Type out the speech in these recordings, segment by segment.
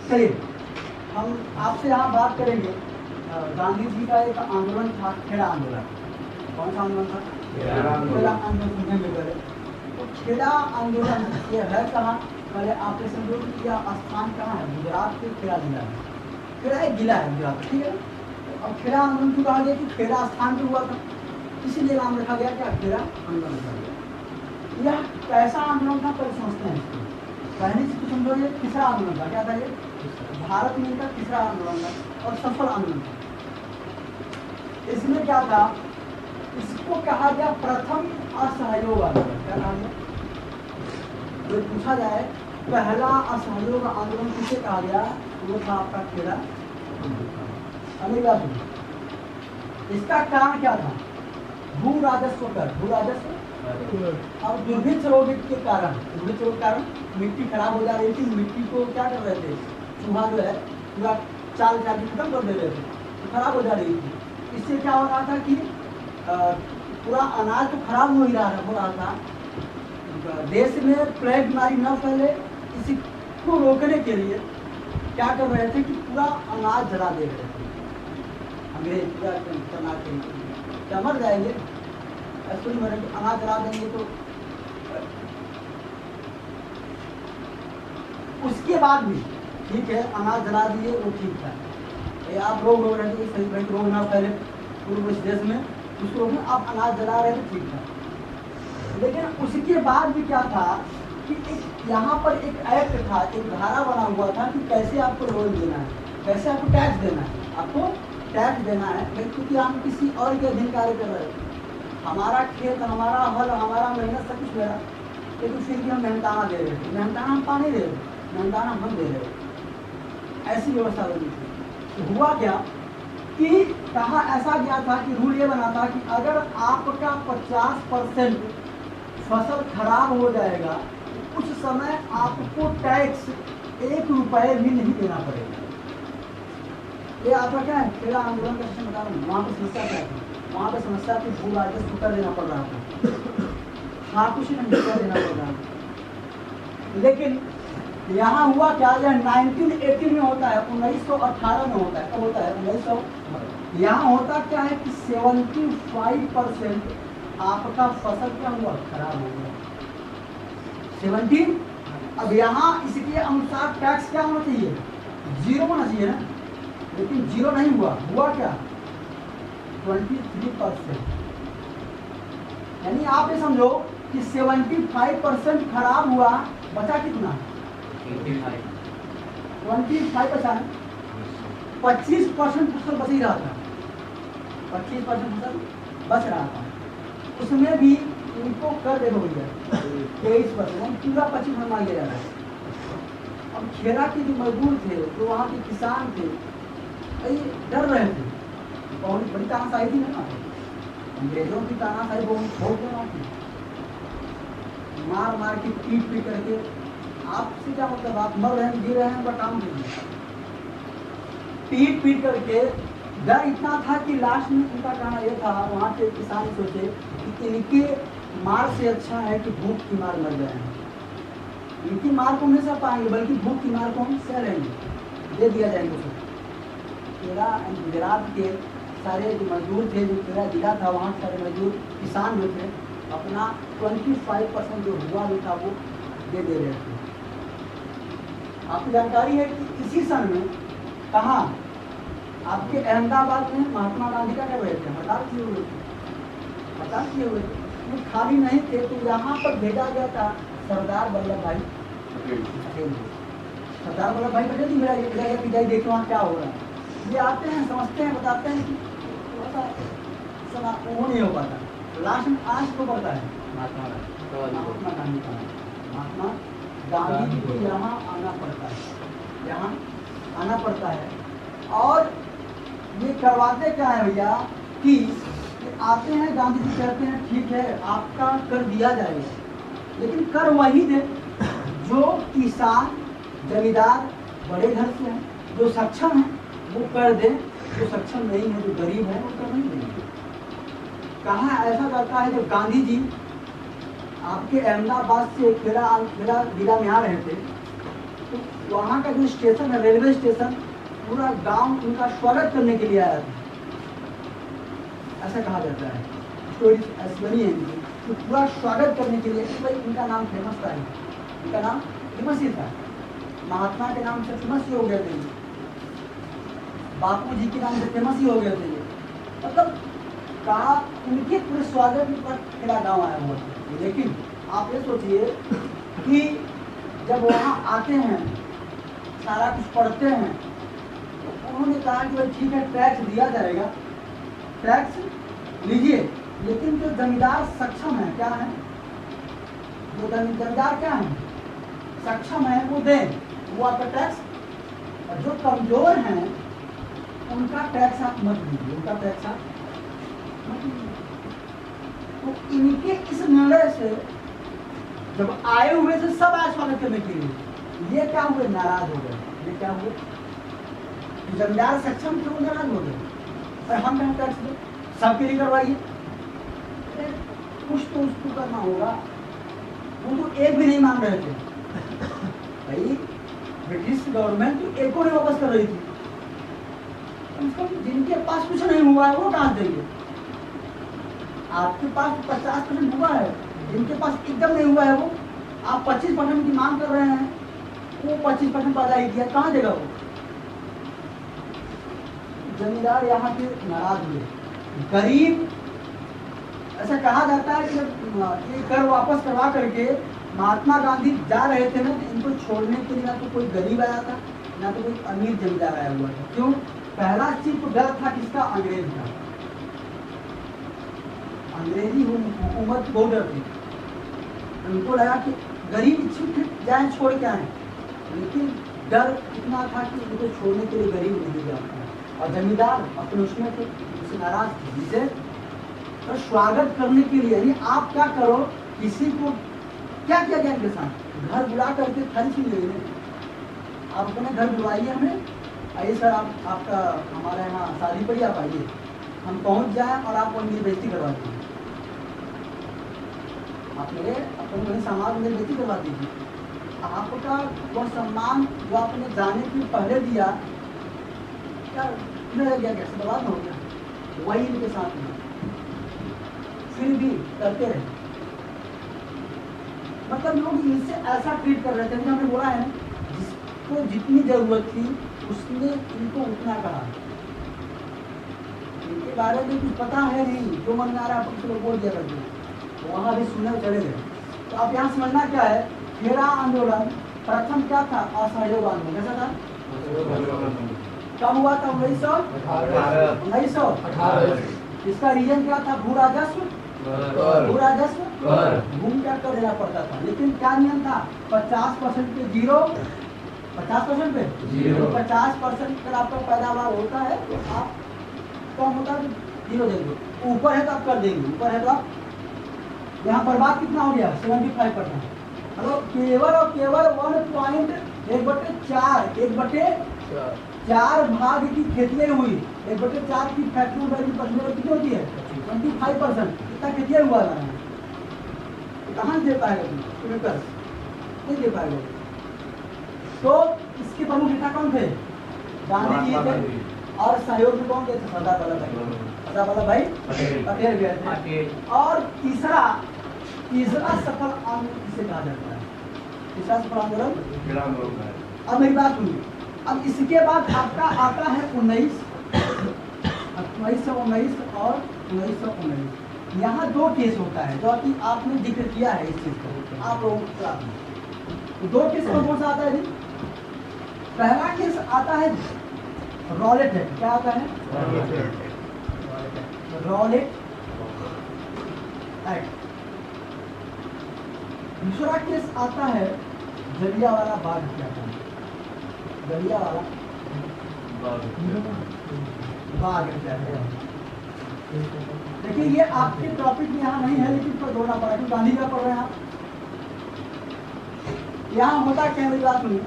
चलिए हम आपसे यहाँ बात करेंगे। गांधी जी का एक आंदोलन था, खेड़ा आंदोलन। कौन सा आंदोलन था? खेड़ा आंदोलन। सुनने पहले तो खेड़ा आंदोलन ये है कहाँ? पहले आपने समझो कि यह स्थान कहाँ है? गुजरात के खेड़ा जिला में। खेड़ा एक जिला है गुजरात, ठीक है। अब खेड़ा आंदोलन क्यों कहा गया? कि खेड़ा स्थान पे हुआ था, इसीलिए नाम रखा गया। क्या? खेड़ा आंदोलन रखा गया। यह कैसा आंदोलन था पर समझते हैं इसको। पहले से तो समझो ये तीसरा आंदोलन था। क्या था ये? भारत में इनका तीसरा आंदोलन था और सफल आंदोलन था। इसमें क्या था? इसको कहा गया प्रथम असहयोग आंदोलन। क्या कहा गया? तो पूछा जाए पहला असहयोग आंदोलन किसे कहा गया? वो था आपका खेड़ा आंदोलन। इसका कारण क्या था? भू राजस्व कर, भू राजस्व। अब दुर्भिक्ष रोग के कारण, दुर्भिक्ष रोग के कारण मिट्टी खराब हो जा रही थी। मिट्टी को क्या कर रहे थे? चूहा जो है पूरा चाल चाल खत्म कर दे रहे थे, तो खराब हो जा रही थी। इससे क्या हो रहा था कि पूरा अनाज तो खराब हो रहा था। देश में प्लेग बीमारी न फैले, इसी को रोकने के लिए क्या कर रहे थे कि पूरा अनाज जला दे रहे थे। अंग्रेज क्या करना चाहिए? क्या मर जाएंगे? ऐसे नहीं मरेंगे। अनाज जला देंगे तो उसके बाद भी ठीक है, अनाज जला दिए वो ठीक था। ये आप रोग रहे थे, सही भाई रोग ना फैले पूरे इस देश में, उसको रोकना। आप अनाज जला रहे थे, ठीक था। लेकिन उसके बाद भी क्या था कि एक यहाँ पर एक एक्ट था, एक धारा बना हुआ था कि कैसे आपको लोन देना है, कैसे आपको टैक्स देना है। आपको टैक्स देना है क्योंकि हम किसी और के अधीन कार्य कर रहे थे। हमारा खेत, हमारा हल, हमारा मेहनत सब कुछ मेरा, लेकिन फिर भी हम मेहनताना दे रहे थे। मेहनताना हम पानी दे रहे थे, मेहनताना हम दे रहे थे। ऐसी व्यवस्था बनी थी। तो हुआ क्या कि कहा ऐसा गया था कि रूल ये बना था कि अगर आपका 50% फसल खराब हो जाएगा तो उस समय आपको टैक्स 1 रुपये भी नहीं देना पड़ेगा। ये आपका क्या है? खेड़ा आंदोलन का सिस्टम बता रहा हूँ। वहाँ पर समस्या क्या थी? वहाँ पर समस्या थी भू राजस्व कर देना पड़ रहा था। हाँ, कुछ नहीं कर देना पड़ रहा था। लेकिन यहाँ हुआ क्या? यह 1980 में होता है, 1918 में होता है। कब होता है? 1900। यहाँ होता क्या है कि 75% आपका फसल क्या हुआ? खराब हो गया। 17। अब यहाँ इसके अनुसार टैक्स क्या होना चाहिए? 0 होना चाहिए ना, लेकिन 0 नहीं हुआ। हुआ क्या? 23%। यानी आप ये समझो कि 75% खराब हुआ, बचा कितना? 25%। 25% फसल बच ही रहा था। 25% फसल बच रहा था। उसमें भी इनको कर दे भैया 23%, पूरा 25% मांग लिया जा रहा है। अब खेड़ा के जो मजदूर थे, जो वहाँ के किसान थे, डर रहे थे। बहुत बड़ी तानाशाही थी ना, अंग्रेजों की तानाशाही बहुत देना थी। मार मार के पीट करके, आपसे क्या मतलब? आप मर रहे हैं, जी रहे हैं, उनका काम कीजिए। पीट करके डर इतना था कि लास्ट में उनका कहना यह था, वहाँ के किसान सोचे कि इनके मार से अच्छा है कि भूख की मार मर जाए। इनकी मार को नहीं सह पाएंगे, बल्कि भूख की मार को हम सह लेंगे, दे दिया जाएंगे उसे। गुजरात के सारे जो मजदूर थे, जो खेड़ा जिला था, वहाँ के सारे मजदूर किसान जो थे, अपना 25% जो हुआ जो था वो दे रहे थे। आपको जानकारी है कि इसी सन में कहाँ आपके अहमदाबाद में महात्मा गांधी का क्या हुए थे? हड़ताल किए हुए थे। हड़ताल किए हुए थे, वो खाली नहीं थे, तो यहाँ पर भेजा गया था सरदार वल्लभ भाई पटेल। सरदार वल्लभ भाई पटेल जी मेरा पिताजी देखो वहाँ क्या हो रहा है। ये आते हैं, समझते हैं, बताते हैं कि वो नहीं हो पाता। लास्ट में आज को पड़ता है महात्मा गांधी का। महात्मा गांधी जी को यहाँ आना पड़ता है, यहाँ आना पड़ता है। और ये करवाते क्या है भैया कि आते हैं, गांधी जी कहते हैं ठीक है आपका कर दिया जाएगा, लेकिन कर वही दे जो किसान जमींदार बड़े घर से हैं, जो सक्षम है वो कर दे, जो सक्षम नहीं है, जो गरीब है वो कर नहीं देंगे। कहाँ ऐसा करता है? जब गांधी जी आपके अहमदाबाद से खेड़ा जिला में आ रहे थे, तो वहाँ का जो स्टेशन है, रेलवे स्टेशन, पूरा गांव उनका स्वागत करने के लिए आया था, ऐसा कहा जाता है। स्टोरी ऐसी बनी है इनकी, तो पूरा स्वागत करने के लिए कि भाई इनका नाम फेमस था, इनका नाम फेमस ही था, महात्मा के नाम से फेमस ही हो गए थे, बापू जी के नाम से फेमस ही हो गए थे। मतलब कहा उनके पूरे स्वागत में पूरा गाँव आया हुआ था। लेकिन आप ये सोचिए कि जब वहाँ आते हैं, सारा कुछ पढ़ते हैं, तो उन्होंने कहा कि भाई ठीक है, टैक्स दिया जाएगा, टैक्स लीजिए, लेकिन जो जमींदार सक्षम है, क्या है, जो जमींदार क्या है, सक्षम है, वो दें, वो आपका टैक्स, और जो कमजोर हैं उनका टैक्स आप मत दीजिए, उनका टैक्स आप मत दीजिए। तो इनके इस निर्णय से जब आए हुए थे सब आए स्वागत करने के लिए, ये क्या हुए, नाराज हो गए। ये क्या हुए, जमींदार सक्षम थे, वो नाराज हो गए, और हम कहाँ टैक्स दे, सबके लिए करवाइए, कुछ तो उसको करना होगा। वो तो एक भी नहीं मान रहे थे भाई, ब्रिटिश गवर्नमेंट तो एक को नहीं वापस कर रही थी, जिनके पास कुछ नहीं हुआ है वो कहाँ देंगे। आपके पास 50% हुआ है, जिनके पास एकदम नहीं हुआ है वो, आप 25% की मांग कर रहे हैं, वो 25% पैदा ही किया, कहाँ देगा वो। जमींदार यहाँ के नाराज हुए। गरीब, ऐसा कहा जाता है कि जब ये कर वापस करवा करके महात्मा गांधी जा रहे थे ना, तो इनको छोड़ने के लिए ना तो कोई गरीब आया था, ना तो कोई अमीर जमींदार आया हुआ था। क्यों? पहला चीज तो डर था किसका, अंग्रेज का। अंग्रेजी हुकूमत बहुत डर थी, उनको लगा कि गरीब छूट जाए, छोड़ के आए, लेकिन डर इतना था कि उनको छोड़ने के लिए गरीब नहीं जाता। और जमींदार अपने उसमें थे, उससे नाराज थे, जिसे तो स्वागत करने के लिए, यानी आप क्या करो, किसी को क्या किया गया इनके साथ, घर बुला करके खर्च नहीं ले, आप अपने घर बुलाइए हमें, आइए सर आपका हमारे यहाँ शादी पड़ी, आप आइए, हम पहुँच जाए और आप मेरी बेइज्जती करवा दीजिए, आप मेरे अपने सामान में बेइज्जती करवा दीजिए। आपका वो सम्मान जो आपने जाने के पहले दिया, क्या रह गया, कैसे बर्बाद हो गया, वही इनके साथ में फिर भी करते रहे। मतलब लोग इनसे ऐसा ट्रीट कर रहे थे, हमने बोला है जिसको जितनी जरूरत थी उसने इनको उतना कहा, इनके बारे में कुछ पता है नहीं, जो मन में आ रहा है आप लोग बोल दिया करते, तो वहाँ भी सुनने चले गए। तो आप यहाँ समझना क्या है, खेड़ा आंदोलन प्रथम क्या था, असहयोग आंदोलन। कैसा था, कब हुआ था, 1918। इसका रीजन क्या था, भू राजस्व, भूमि क्या कर देना पड़ता था, लेकिन क्या नियम था, 50% पे 0, 50% पे 0, 50% अगर आपका पैदावार होता है तो आप कम होता है 0 देंगे, ऊपर है तो आप कर देंगे, ऊपर है तो आप, यहाँ बर्बाद कितना हो गया, 75%। हेलो, केवल और केवल 1.4 भाग की खेती हुई, 1/4 की फैक्ट्री परसेंटेज कितनी होती है, 25%, कितना खेती हुआ है, कहाँ दे पाएगा, नहीं दे पाएगा। तो इसके प्रमुख नेता कौन थे, गांधी जी थे, और सहयोग में कौन थे, सरदार वल्लभ भाई पटेल भी थे। और तीसरा सफल आंदोलन किसे कहा जाता है, तीसरा सफल आंदोलन, अब मेरी बात सुनिए। अब इसके बाद आपका आता है 1919 और 1919। यहाँ 2 केस होता है जो कि आपने जिक्र किया है, इस चीज को आप लोगों को 2 केस कौन कौन सा आता है जी? पहला केस आता है रॉलेट एक्ट, क्या आता है, रॉलेट एक्ट। दूसरा केस आता है जलियांवाला बाग हत्याकांड, जलियांवाला बाग हत्याकांड। देखिए ये आपके टॉपिक में यहाँ नहीं है, लेकिन पर जोड़ना पड़ा क्योंकि गांधी का पढ़ रहे हैं आप। यहाँ होता क्या, मेरी बात सुनिए,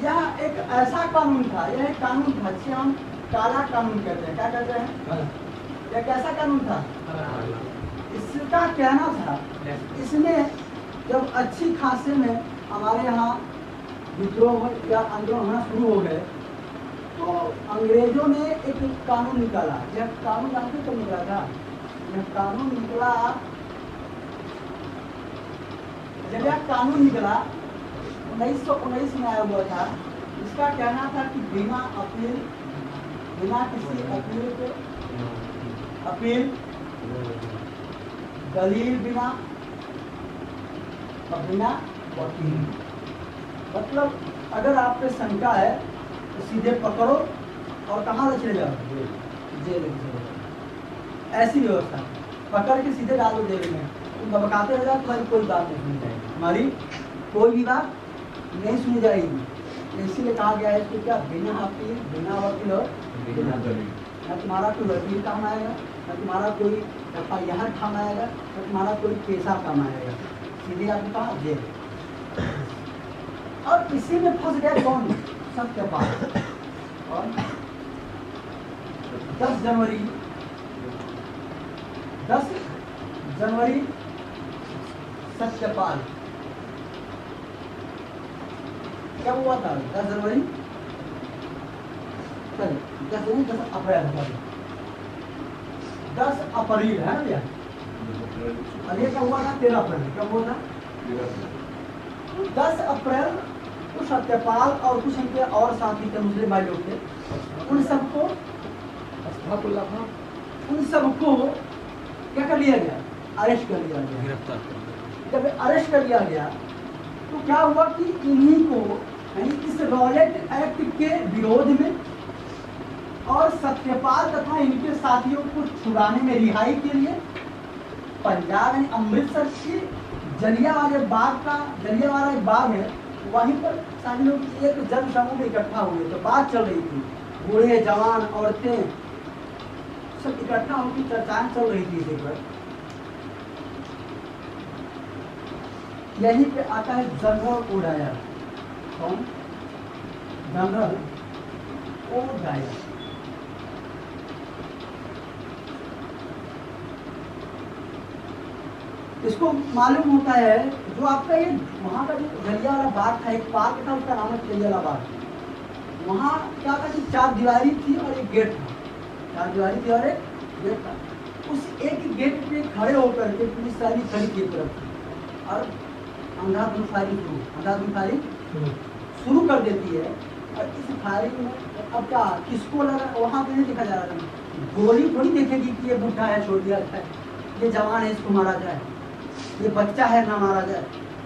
यह एक ऐसा कानून था, यह एक कानून था जिसे हम काला कानून कहते हैं। क्या कहते हैं, यह कैसा कानून था, इसका कहना था, इसमें जब अच्छी खासे में हमारे यहाँ विद्रोह या आंदोलन होना शुरू हो गए तो अंग्रेजों ने एक कानून निकाला। यह कानून जानते कब निकला था? यह कानून निकला, जब यह कानून निकला 1919 में आया हुआ था। इसका कहना था कि बिना अपील, बिना किसी अपील के, अपील दलील बिना और बिना वकील, मतलब अगर आप पे शंका है तो सीधे पकड़ो और कहाँ ले चले जाओ? जेल में चले जाओ। ऐसी व्यवस्था, पकड़ के सीधे डालो जेल में, तुम बकाते रह जाओ, तुम्हारी कोई बात नहीं सुनी जाएगी, हमारी कोई भी बात नहीं सुनी जाएगी। इसीलिए कहा गया है इसको क्या? बिना अपील, बिना वकील और बिना दलील। न तुम्हारा कोई वकील काम आएगा, न तुम्हारा कोई FIR काम आएगा, न तुम्हारा कोई पैसा काम आएगा, सीधे आपको कहा जेल। और इसी में फंस गया कौन? सत्यपाल। और 10 जनवरी सत्यपाल क्या हुआ था? 10 जनवरी 10 अप्रैल 10 अप्रैल है ना भैया? और ये क्या हुआ था? 13 अप्रैल। क्या हुआ था? 10 अप्रैल को सत्यपाल और कुछ इनके और साथी थे, मुस्लिम भाई लोग थे, उन सबको क्या कर लिया गया? अरेस्ट कर लिया गया, गिरफ्तार कर लिया। जब अरेस्ट कर लिया गया तो क्या हुआ कि इन्हीं को, यानी इस रॉलेट एक्ट के विरोध में और सत्यपाल तथा इनके साथियों को छुड़ाने में, रिहाई के लिए पंजाब यानी अमृतसर के जलियांवाला बाग है, वहीं पर सारे लोग एक जन समूह में इकट्ठा हुए। तो बात चल रही थी, बूढ़े जवान औरतें सब इकट्ठा होकर चर्चाएं चल रही थी इसी पर। यहीं पे आता है जनरल ओडायर। कौन? General O'Dwyer. इसको मालूम होता है जो आपका ये वहाँ का जो जलियांवाला बाग था, एक पार्क था, उसका नाम है जलियांवाला बाग। वहाँ क्या था कि 4 दीवारी थी और एक गेट था, 4 दीवारी थी और एक गेट था। उस एक गेट पे खड़े होकर के पुलिस सारी खड़ी की तरफ और अंधाधुंध फायरिंग शुरू कर देती है। और इस फायरिंग में अब क्या किसको लगा? वहाँ पे नहीं देखा जा रहा था, गोली थोड़ी देखेगी कि ये बुढ़ा है छोड़ दिया है, ये जवान है इसको मारा जाए, ये बच्चा है ना मारा जाए।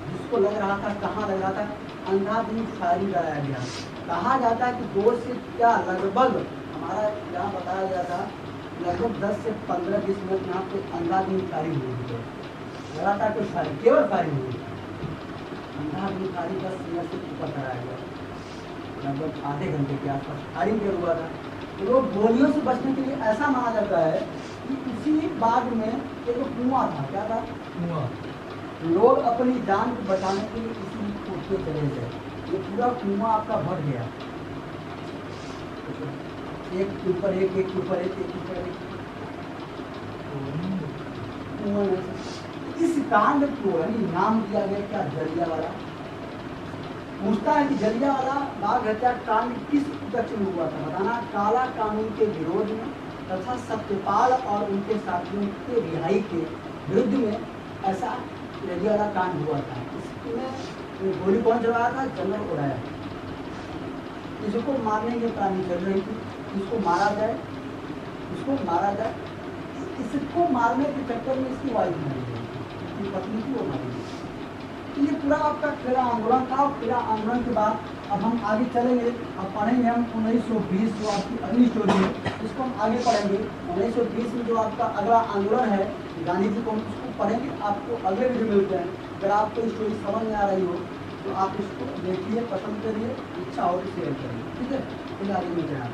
जिसको लग रहा था, कहाँ लग रहा था? अंधाधुंध फायरिंग कराया गया। कहा जाता है कि 2 से क्या लगभग, हमारा यहाँ बताया गया था, लगभग 10 से 15-20 मिनट यहाँ पे अंधाधुंध फायरिंग हुई है। लगातार कोई फायरिंग, केवल फायरिंग हुई, अंधाधुंध फायरिंग 10 मिनट से ऊपर कराया गया, लगभग आधे घंटे के आसपास फायरिंग कर हुआ था। तो लोग गोलियों से बचने के लिए ऐसा माना जाता है कि उसी बाग में एक कुआं था। क्या था? कुआं। लोग अपनी जान को बचाने के लिए इसी कूदते चले गए। ये पूरा कुआं आपका भर गया, एक के ऊपर एक, एक के ऊपर एक, एक के ऊपर एक। इस कांड को यानी नाम दिया गया क्या? जलियांवाला। पूछता है कि जलियांवाला बाग हत्याकांड किस उपलक्ष्य में हुआ था? बताना। काला कानून के विरोध में तथा सत्यपाल और उनके साथियों के रिहाई के विरुद्ध में ऐसा जलियांवाला कांड हुआ था। इसमें गोली कौन चलाया था? General O'Dwyer. इसको मारने की प्लानिंग चल रही थी, इसको मारा जाए, इसको मारा जाए। इसको मारने के चक्कर में इसकी वाइफ मारी गई, इसकी पत्नी थी, वो मारी गई। ये पूरा आपका खेला आंदोलन था। खेला आंदोलन के बाद अब हम आगे चलेंगे, अब पढ़ेंगे हम 1920 जो आपकी अगली स्टोरी है, इसको हम आगे पढ़ेंगे। 1920 में जो आपका अगला आंदोलन है गांधी जी को, हम उसको पढ़ेंगे। आपको अगले वीडियो मिलते हैं। अगर आपको स्टोरी समझ में आ रही हो तो आप इसको देखिए, पसंद करिए, इच्छा हो तो शेयर करिए, ठीक है? फिर आगे मिलते हैं।